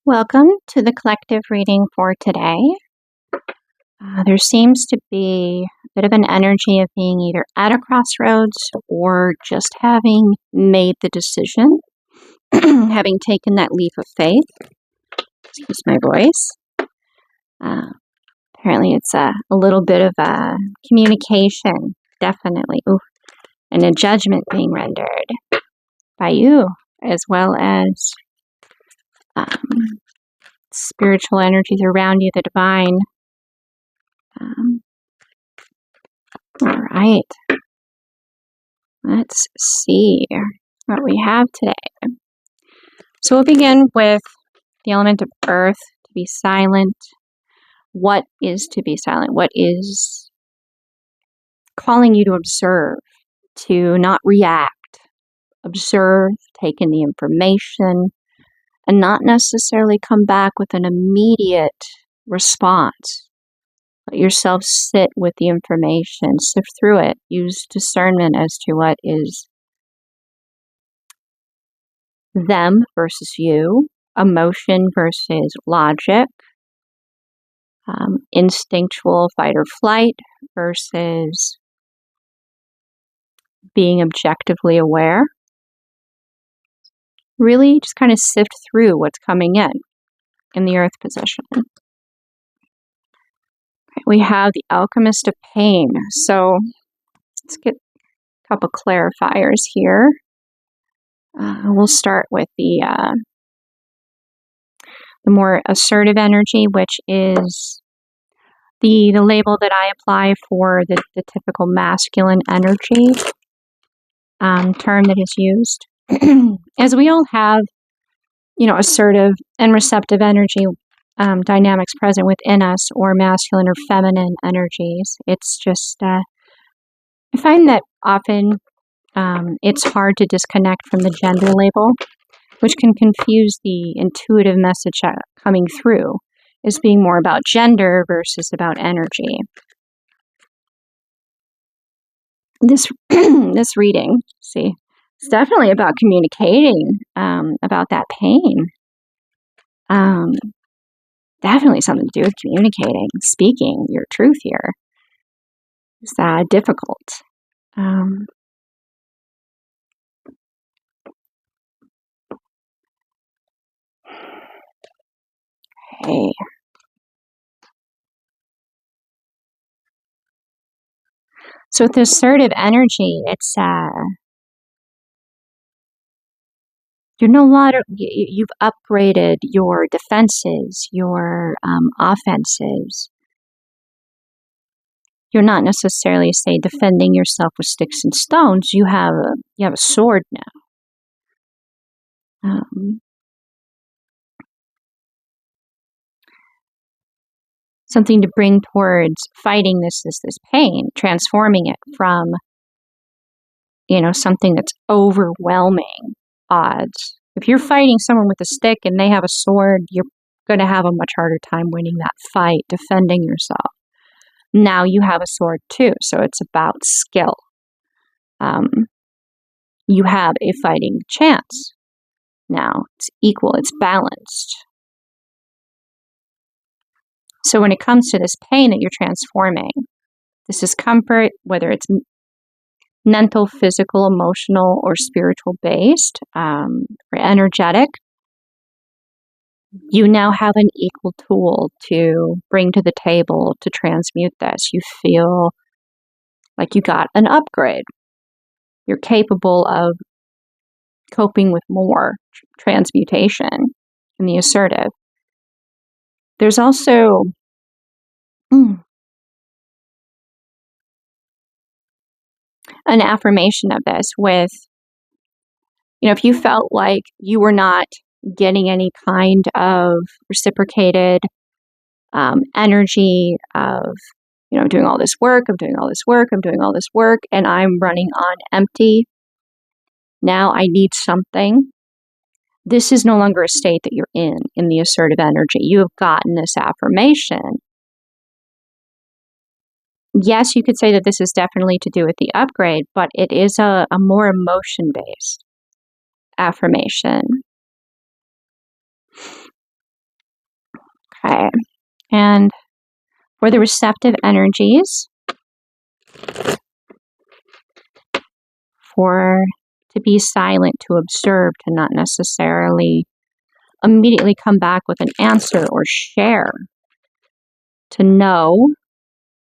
Welcome to the collective reading for today. There seems to be a bit of an energy of being either at a crossroads or just having made the decision, having taken that leap of faith. Excuse my voice. Apparently it's a little bit of a communication, definitely, and a judgment being rendered by you, as well as spiritual energies around you, the divine. All right. Let's see what we have today. So we'll begin with the element of earth, to be silent. What is to be silent? What is calling you to observe, to not react? Observe, take in the information, and not necessarily come back with an immediate response. Let yourself sit with the information, sift through it, use discernment as to what is them versus you, emotion versus logic, instinctual fight or flight versus being objectively aware. Really just kind of sift through what's coming in the earth position. We have the alchemist of pain. So let's get a couple clarifiers here. We'll start with the more assertive energy, which is the label that I apply for the typical masculine energy term that is used. As we all have, assertive and receptive energy dynamics present within us, or masculine or feminine energies. It's just, I find that often it's hard to disconnect from the gender label, which can confuse the intuitive message coming through as being more about gender versus about energy. This reading, see, it's definitely about communicating about that pain. Definitely something to do with communicating, speaking your truth here. It's difficult. Okay. So with the assertive energy, it's you're no longer, you've upgraded your defenses, your offenses. You're not necessarily, say, defending yourself with sticks and stones. You have a sword now. Something to bring towards fighting this pain, transforming it from, something that's overwhelming odds. If you're fighting someone with a stick and they have a sword, you're going to have a much harder time winning that fight, defending yourself. Now you have a sword too, so it's about skill. You have a fighting chance. Now it's equal, it's balanced. So when it comes to this pain that you're transforming, this discomfort, whether it's mental, physical, emotional, or spiritual based, or energetic, you now have an equal tool to bring to the table to transmute this. You feel like you got an upgrade. You're capable of coping with more transmutation in the assertive. There's also an affirmation of this with, if you felt like you were not getting any kind of reciprocated energy of, I'm doing all this work, I'm doing all this work, I'm doing all this work, and I'm running on empty. Now I need something. This is no longer a state that you're in the assertive energy. You have gotten this affirmation. Yes, you could say that this is definitely to do with the upgrade, but it is a more emotion-based affirmation. Okay. And for the receptive energies, to be silent, to observe, to not necessarily immediately come back with an answer or share, to know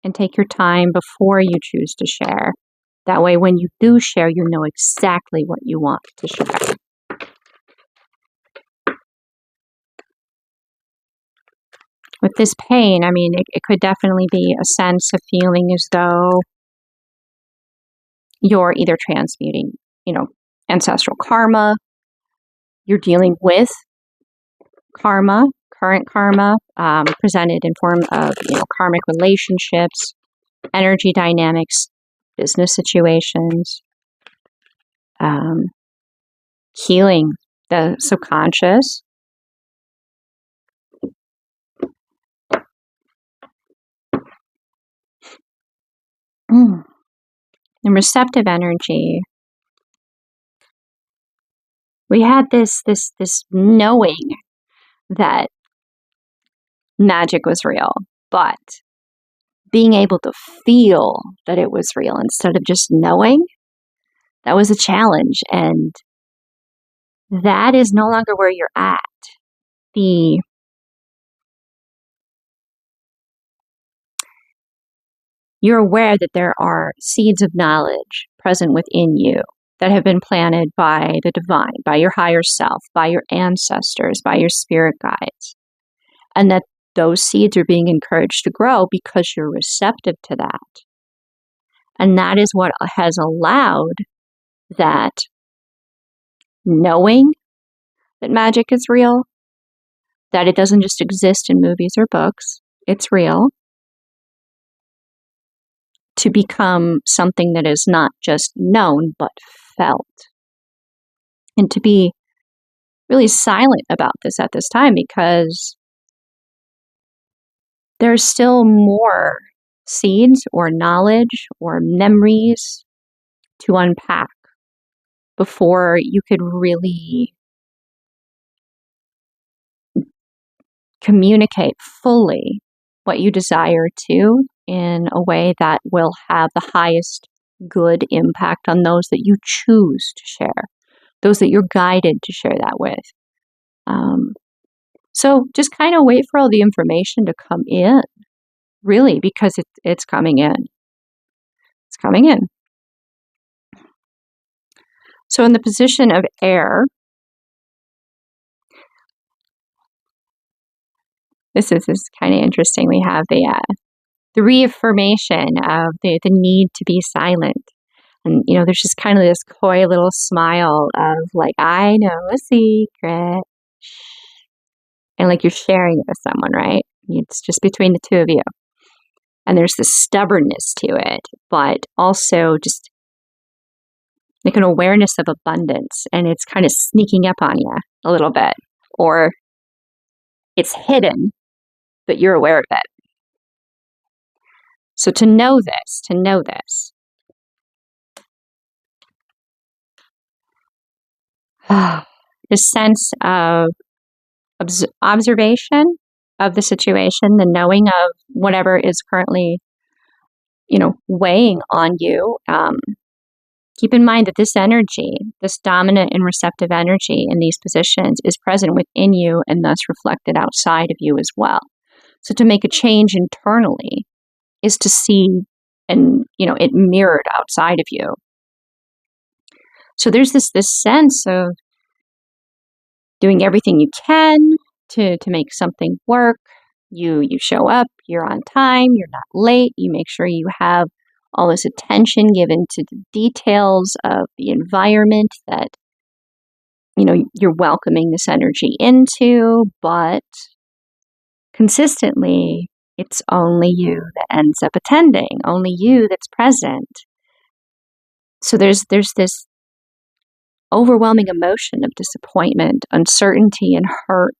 and take your time before you choose to share. That way, when you do share, you know exactly what you want to share. With this pain, I mean, it could definitely be a sense of feeling as though you're either transmuting, ancestral karma, you're dealing with karma, current karma, presented in form of, karmic relationships, energy dynamics, business situations, healing the subconscious. And receptive energy, we had this knowing that magic was real, but being able to feel that it was real instead of just knowing, that was a challenge. And that is no longer where you're at. You're aware that there are seeds of knowledge present within you that have been planted by the divine, by your higher self, by your ancestors, by your spirit guides, and that those seeds are being encouraged to grow because you're receptive to that. And that is what has allowed that knowing that magic is real, that it doesn't just exist in movies or books, it's real, to become something that is not just known, but felt. And to be really silent about this at this time, because there's still more seeds or knowledge or memories to unpack before you could really communicate fully what you desire to in a way that will have the highest good impact on those that you choose to share, those that you're guided to share that with. So just kind of wait for all the information to come in, really, because it's coming in. It's coming in. So in the position of air, this is kind of interesting. We have the reaffirmation of the need to be silent. And, there's just kind of this coy little smile of like, I know a secret. And like you're sharing it with someone, right? It's just between the two of you. And there's this stubbornness to it, but also just like an awareness of abundance. And it's kind of sneaking up on you a little bit. Or it's hidden, but you're aware of it. So to know this, this sense of observation of the situation, the knowing of whatever is currently, weighing on you. Keep in mind that this energy, this dominant and receptive energy in these positions is present within you and thus reflected outside of you as well. So to make a change internally is to see and, it mirrored outside of you. So there's this sense of doing everything you can to make something work. You show up, you're on time, you're not late, you make sure you have all this attention given to the details of the environment that, you're welcoming this energy into, but consistently, it's only you that ends up attending, only you that's present. So there's this overwhelming emotion of disappointment, uncertainty, and hurt.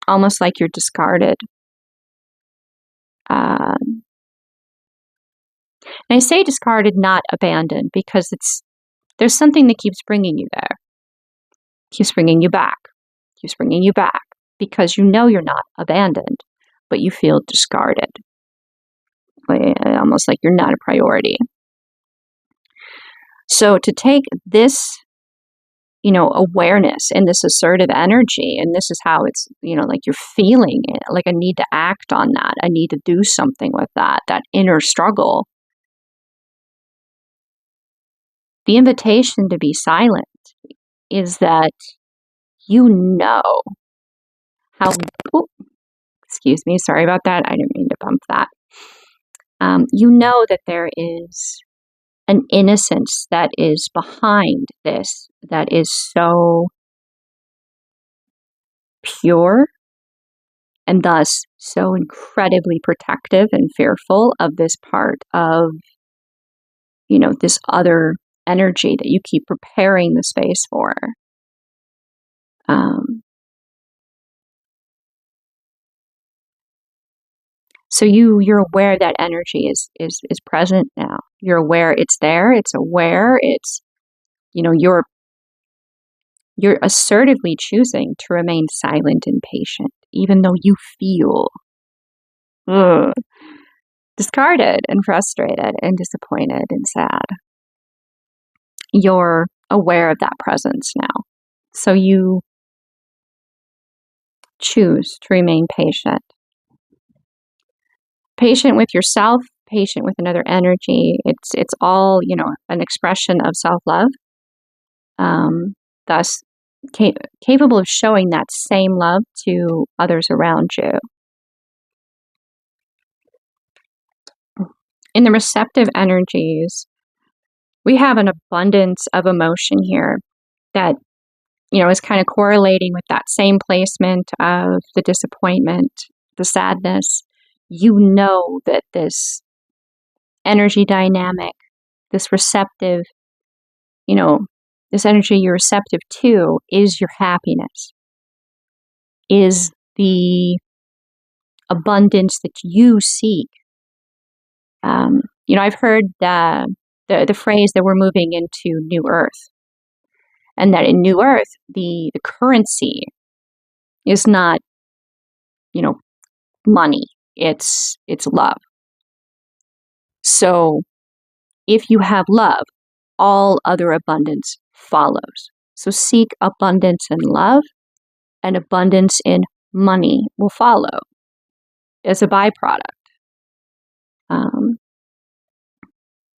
Almost like you're discarded. And I say discarded, not abandoned, because there's something that keeps bringing you there, keeps bringing you back. keeps bringing you back because you know you're not abandoned, but you feel discarded, almost like you're not a priority. So to take this, awareness and this assertive energy, and this is how it's, like you're feeling it, like I need to act on that. I need to do something with that inner struggle. The invitation to be silent is that how, excuse me, sorry about that. I didn't mean to bump that. That there is an innocence that is behind this, that is so pure and thus so incredibly protective and fearful of this part of, this other energy that you keep preparing the space for. So you're aware that energy is present now. You're aware it's there. It's aware. It's, you're assertively choosing to remain silent and patient, even though you feel discarded and frustrated and disappointed and sad. You're aware of that presence now. So you choose to remain patient. Patient with yourself, patient with another energy. It's all, an expression of self-love. Thus, capable of showing that same love to others around you. In the receptive energies, we have an abundance of emotion here that, is kind of correlating with that same placement of the disappointment, the sadness. That this energy dynamic, this receptive, this energy you're receptive to is your happiness, is the abundance that you seek. I've heard the phrase that we're moving into New Earth, and that in New Earth, the currency is not, money. It's love. So if you have love, all other abundance follows. So seek abundance in love, and abundance in money will follow as a byproduct.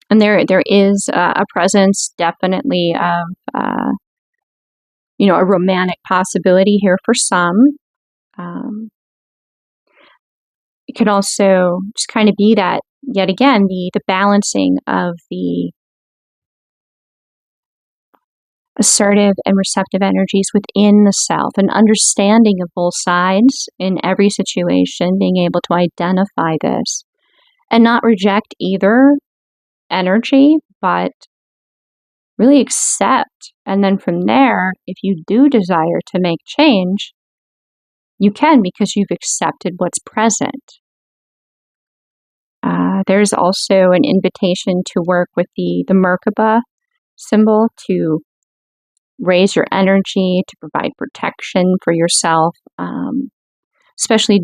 And there is a presence, definitely, of a romantic possibility here for some. It could also just kind of be that, yet again, the balancing of the assertive and receptive energies within the self, an understanding of both sides in every situation, being able to identify this and not reject either energy, but really accept. And then from there, if you do desire to make change, you can, because you've accepted what's present. There's also an invitation to work with the Merkaba symbol to raise your energy, to provide protection for yourself, especially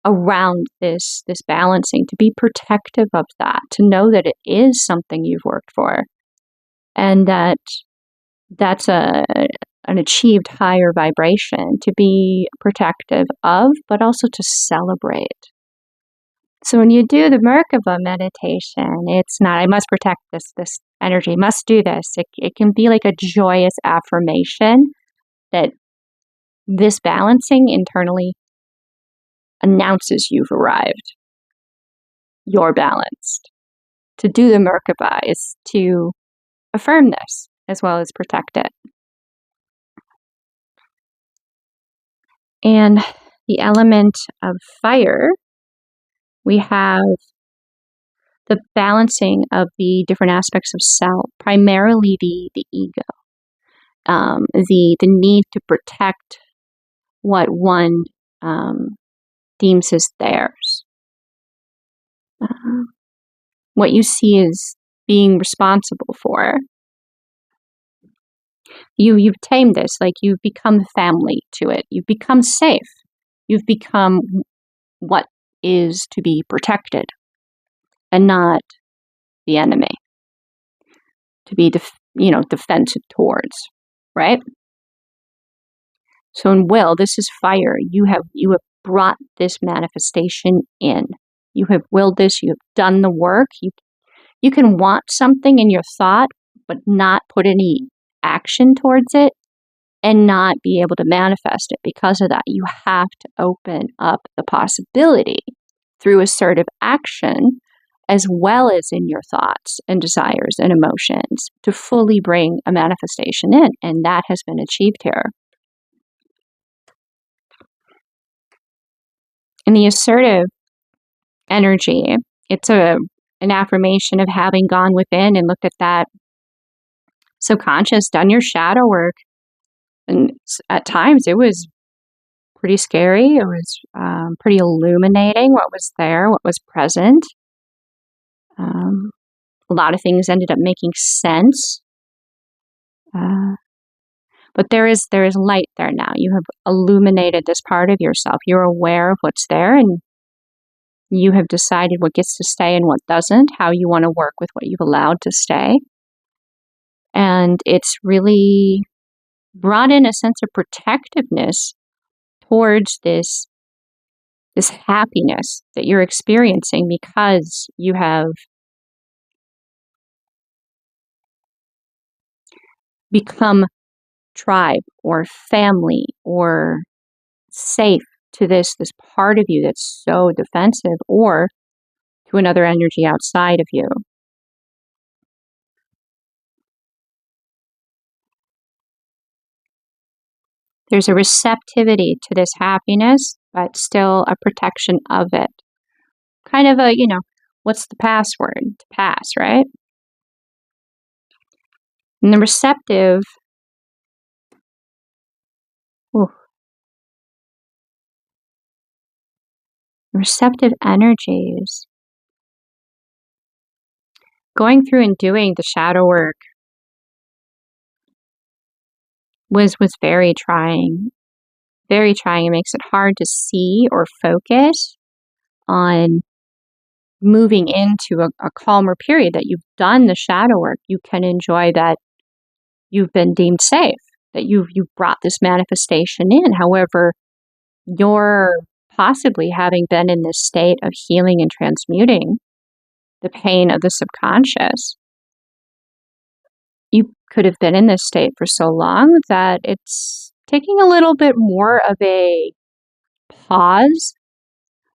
around this balancing, to be protective of that, to know that it is something you've worked for, and that's an achieved higher vibration to be protective of, but also to celebrate. So when you do the Merkaba meditation, it's not, I must protect this energy, must do this. It can be like a joyous affirmation that this balancing internally announces you've arrived. You're balanced. To do the Merkaba is to affirm this as well as protect it. And the element of fire, we have the balancing of the different aspects of self, primarily the ego, the need to protect what one deems as theirs. What you see as being responsible for. You've tamed this, like you've become family to it. You've become safe. You've become what is to be protected and not the enemy to be defensive towards, right? So in will, this is fire. You have brought this manifestation in. You have willed this, you have done the work. You can want something in your thought, but not put any action towards it and not be able to manifest it. Because of that, you have to open up the possibility through assertive action, as well as in your thoughts and desires and emotions, to fully bring a manifestation in. And that has been achieved here. In the assertive energy, it's an affirmation of having gone within and looked at that subconscious, done your shadow work. And at times it was pretty scary. It was pretty illuminating what was there, what was present. A lot of things ended up making sense. But there is light there now. You have illuminated this part of yourself. You're aware of what's there, and you have decided what gets to stay and what doesn't, how you want to work with what you've allowed to stay. And it's really brought in a sense of protectiveness towards this happiness that you're experiencing, because you have become tribe or family or safe to this part of you that's so defensive, or to another energy outside of you. There's a receptivity to this happiness, but still a protection of it. Kind of a, what's the password? To pass, right? And the receptive, energies, going through and doing the shadow work was very trying. Very trying. It makes it hard to see or focus on moving into a calmer period, that you've done the shadow work. You can enjoy that you've been deemed safe, that you've brought this manifestation in. However, you're possibly, having been in this state of healing and transmuting the pain of the subconscious, you could have been in this state for so long that it's taking a little bit more of a pause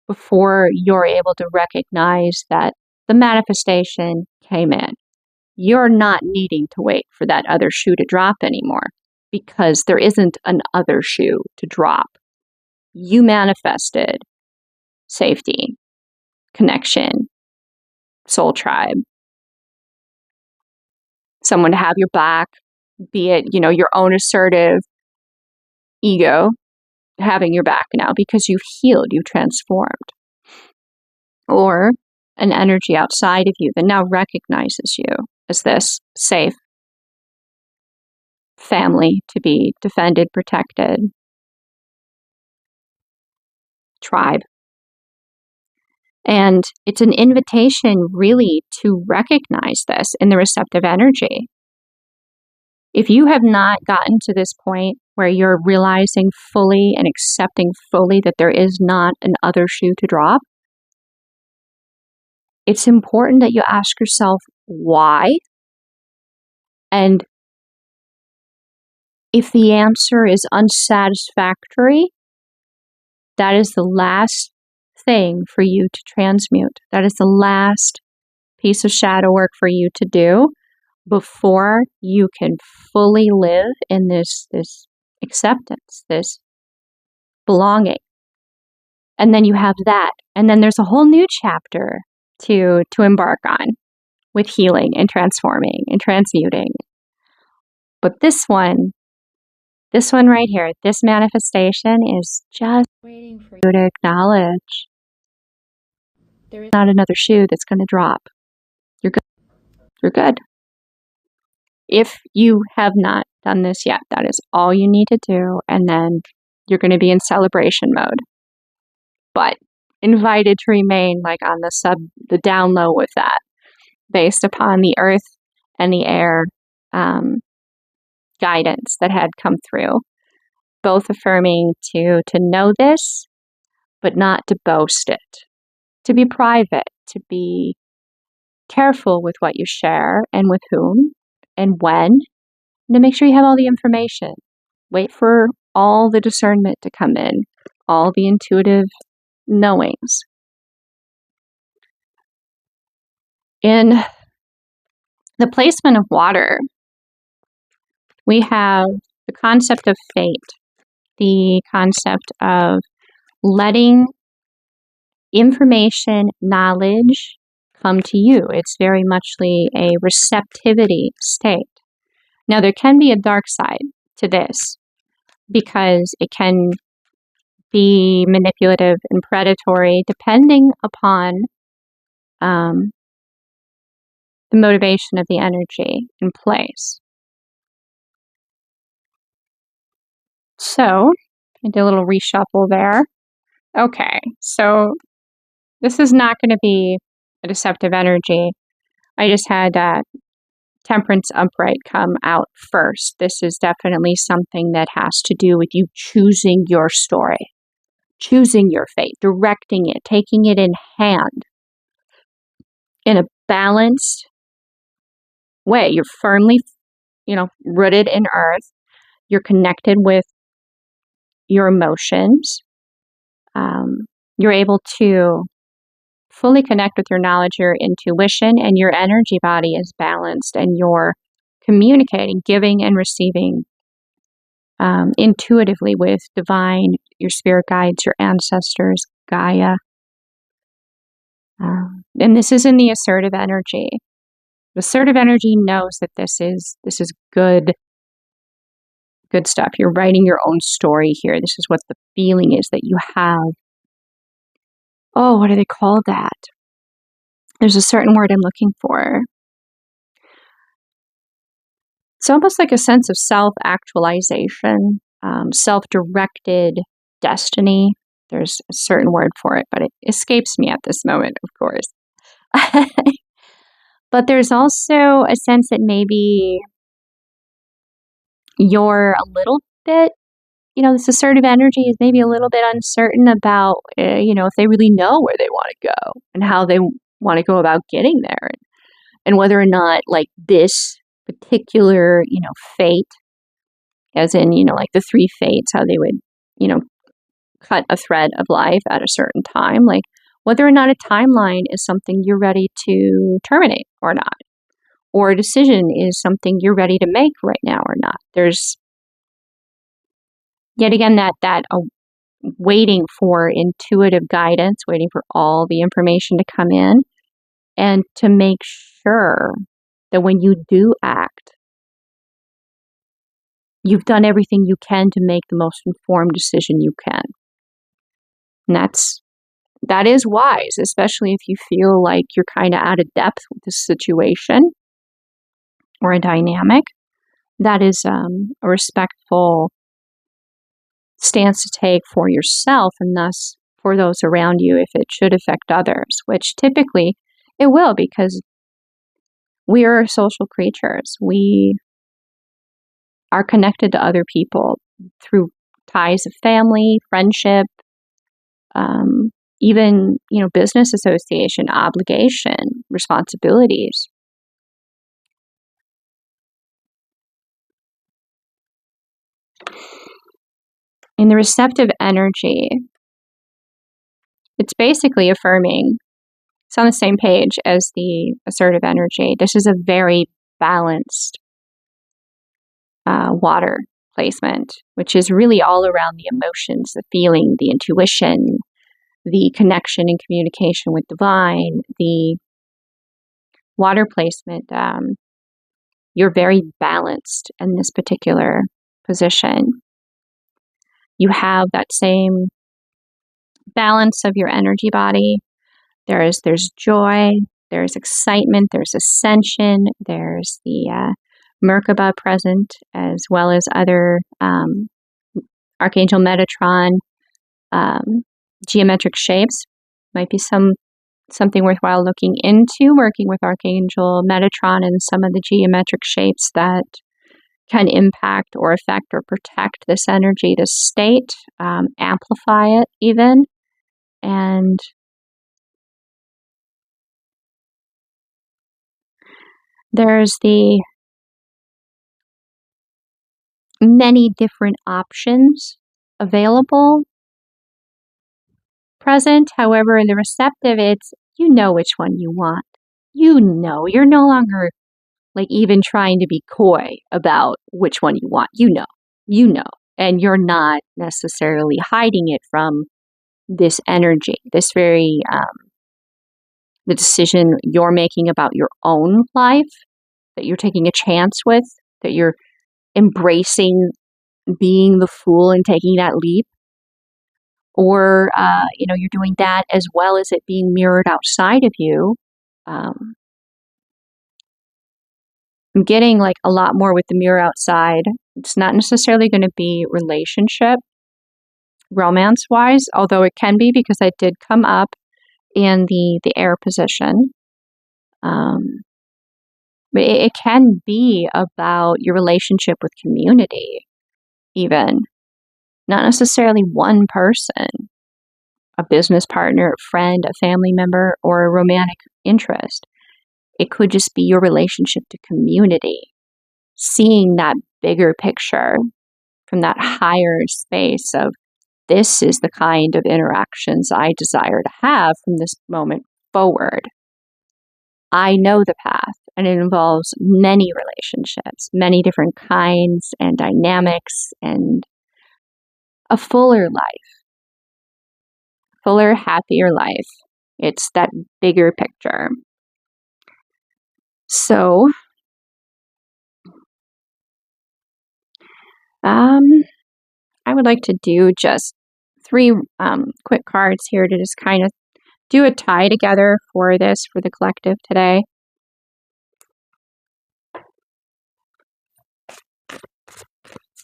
before you're able to recognize that the manifestation came in. You're not needing to wait for that other shoe to drop anymore, because there isn't an other shoe to drop. You manifested safety, connection, soul tribe, someone to have your back, be it, your own assertive ego having your back now because you've healed, you've transformed. Or an energy outside of you that now recognizes you as this safe family to be defended, protected, tribe. And it's an invitation really to recognize this in the receptive energy. If you have not gotten to this point where you're realizing fully and accepting fully that there is not an other shoe to drop, it's important that you ask yourself why. And if the answer is unsatisfactory, that is the last thing for you to transmute. That is the last piece of shadow work for you to do before you can fully live in this acceptance, this belonging. And then you have that. And then there's a whole new chapter to embark on with healing and transforming and transmuting. But this one right here, this manifestation is just waiting for you to acknowledge there is not another shoe that's going to drop. You're good. You're good. If you have not done this yet, that is all you need to do, and then you're going to be in celebration mode. But invited to remain like on the down low with that, based upon the earth and the air guidance that had come through, both affirming to know this, but not to boast it, to be private, to be careful with what you share and with whom and when, and to make sure you have all the information. Wait for all the discernment to come in, all the intuitive knowings. In the placement of water, we have the concept of fate, the concept of letting information, knowledge come to you. It's very muchly a receptivity state. Now, there can be a dark side to this because it can be manipulative and predatory depending upon the motivation of the energy in place. So, I did a little reshuffle there. Okay, so this is not going to be a deceptive energy. I just had Temperance Upright come out first. This is definitely something that has to do with you choosing your story, choosing your fate, directing it, taking it in hand in a balanced way. You're firmly, rooted in earth. You're connected with your emotions. You're able to fully connect with your knowledge, your intuition, and your energy body is balanced, and you're communicating, giving and receiving intuitively with divine, your spirit guides, your ancestors, Gaia. And this is in the assertive energy. The assertive energy knows that this is good stuff. You're writing your own story here. This is what the feeling is that you have. Oh, what do they call that? There's a certain word I'm looking for. It's almost like a sense of self-actualization, self-directed destiny. There's a certain word for it, but it escapes me at this moment, of course. But there's also a sense that maybe you're a little bit, this assertive energy is maybe a little bit uncertain about, if they really know where they want to go and how they want to go about getting there, and whether or not, like, this particular, fate, as in, like the three fates, how they would, cut a thread of life at a certain time, like whether or not a timeline is something you're ready to terminate or not, or a decision is something you're ready to make right now or not. There's yet again that waiting for intuitive guidance, waiting for all the information to come in, and to make sure that when you do act, you've done everything you can to make the most informed decision you can. And that is wise, especially if you feel like you're kind of out of depth with the situation or a dynamic. That is a respectful stance to take for yourself and thus for those around you if it should affect others, which typically it will, because we are social creatures. We are connected to other people through ties of family, friendship, even, business association, obligation, responsibilities. In the receptive energy, it's basically affirming. It's on the same page as the assertive energy. This is a very balanced water placement, which is really all around the emotions, the feeling, the intuition, the connection and communication with divine. The water placement, you're very balanced in this particular position. You have that same balance of your energy body. There's joy, there's excitement, there's ascension, there's the Merkaba present, as well as other Archangel Metatron, geometric shapes. Might be something worthwhile looking into, working with Archangel Metatron and some of the geometric shapes that can impact or affect or protect this energy, this state, amplify it even. And there's the many different options available present. However, in the receptive, it's, you know which one you want. You know, you're no longer like even trying to be coy about which one you want. You know, and you're not necessarily hiding it from this energy, this very, the decision you're making about your own life, that you're taking a chance with, that you're embracing being the fool and taking that leap. Or, you're doing that as well as it being mirrored outside of you. I'm getting like a lot more with the mirror outside. It's not necessarily going to be relationship, romance-wise, although it can be because I did come up in the air position. But it can be about your relationship with community, even. Not necessarily one person, a business partner, a friend, a family member, or a romantic interest. It could just be your relationship to community, seeing that bigger picture from that higher space of, this is the kind of interactions I desire to have from this moment forward. I know the path, and it involves many relationships, many different kinds and dynamics, and a fuller life, fuller, happier life. It's that bigger picture. So, I would like to do just 3 quick cards here to just kind of do a tie together for this, for the collective today.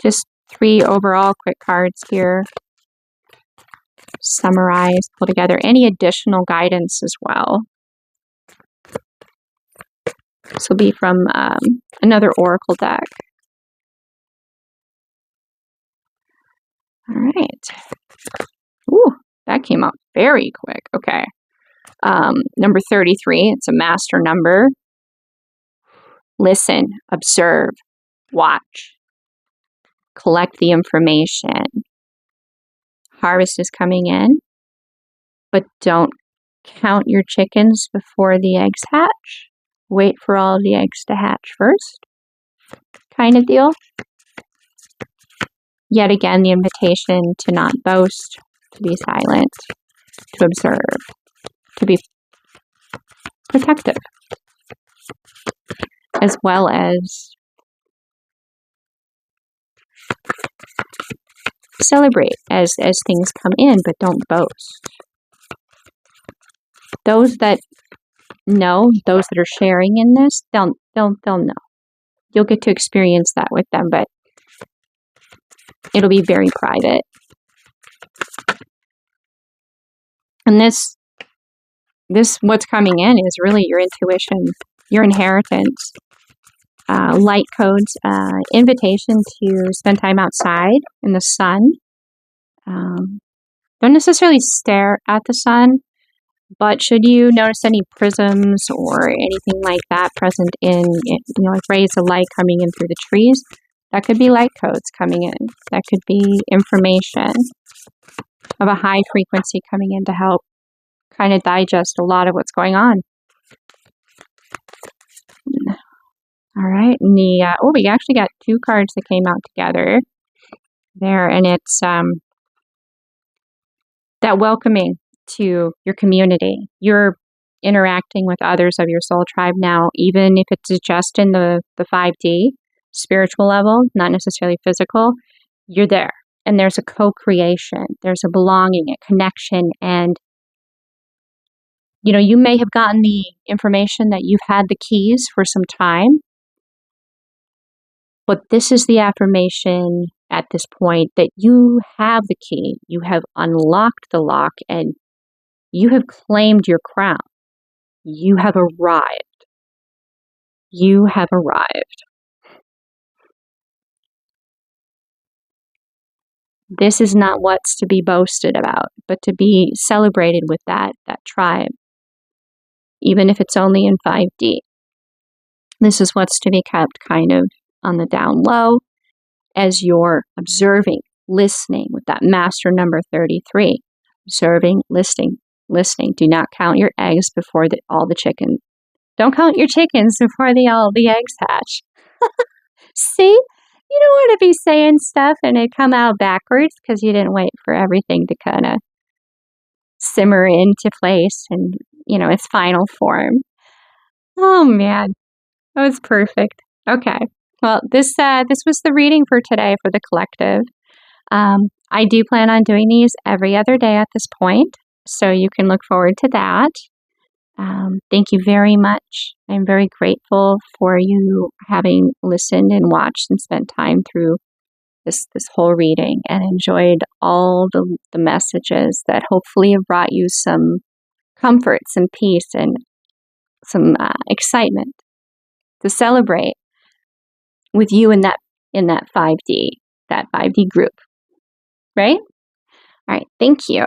Just 3 overall quick cards here. Summarize, pull together any additional guidance as well. This will be from another oracle deck. All right. Ooh, that came out very quick. Okay. Number 33, it's a master number. Listen, observe, watch, collect the information. Harvest is coming in, but don't count your chickens before the eggs hatch. Wait for all the eggs to hatch first, kind of deal. Yet again, the invitation to not boast, to be silent, to observe, to be protective, as well as celebrate as things come in, but don't boast. Those that know, those that are sharing in this, they'll know. You'll get to experience that with them, but it'll be very private. And this what's coming in is really your intuition, your inheritance, light codes, invitation to spend time outside in the sun. Don't necessarily stare at the sun, but should you notice any prisms or anything like that present in, like rays of light coming in through the trees, that could be light codes coming in. That could be information of a high frequency coming in to help kind of digest a lot of what's going on. All right, and we actually got 2 cards that came out together there, and it's that welcoming to your community. You're interacting with others of your soul tribe now, even if it's just in the 5D spiritual level, not necessarily physical. You're there, and there's a co-creation, there's a belonging, a connection, and you may have gotten the information that you've had the keys for some time, But this is the affirmation at this point that you have the key, you have unlocked the lock, and you have claimed your crown. You have arrived. You have arrived. This is not what's to be boasted about, but to be celebrated with that tribe, even if it's only in 5D. This is what's to be kept kind of on the down low as you're observing, listening with that master number 33. Observing, listening. Do not count your eggs before all the chickens. Don't count your chickens before all the eggs hatch. See? You don't want to be saying stuff and it come out backwards because you didn't wait for everything to kind of simmer into place and, its final form. Oh, man. That was perfect. Okay. Well, this was the reading for today for the collective. I do plan on doing these every other day at this point, so you can look forward to that. Thank you very much. I'm very grateful for you having listened and watched and spent time through this whole reading and enjoyed all the messages that hopefully have brought you some comfort, some peace, and some excitement to celebrate with you in that 5D group, right? All right. Thank you.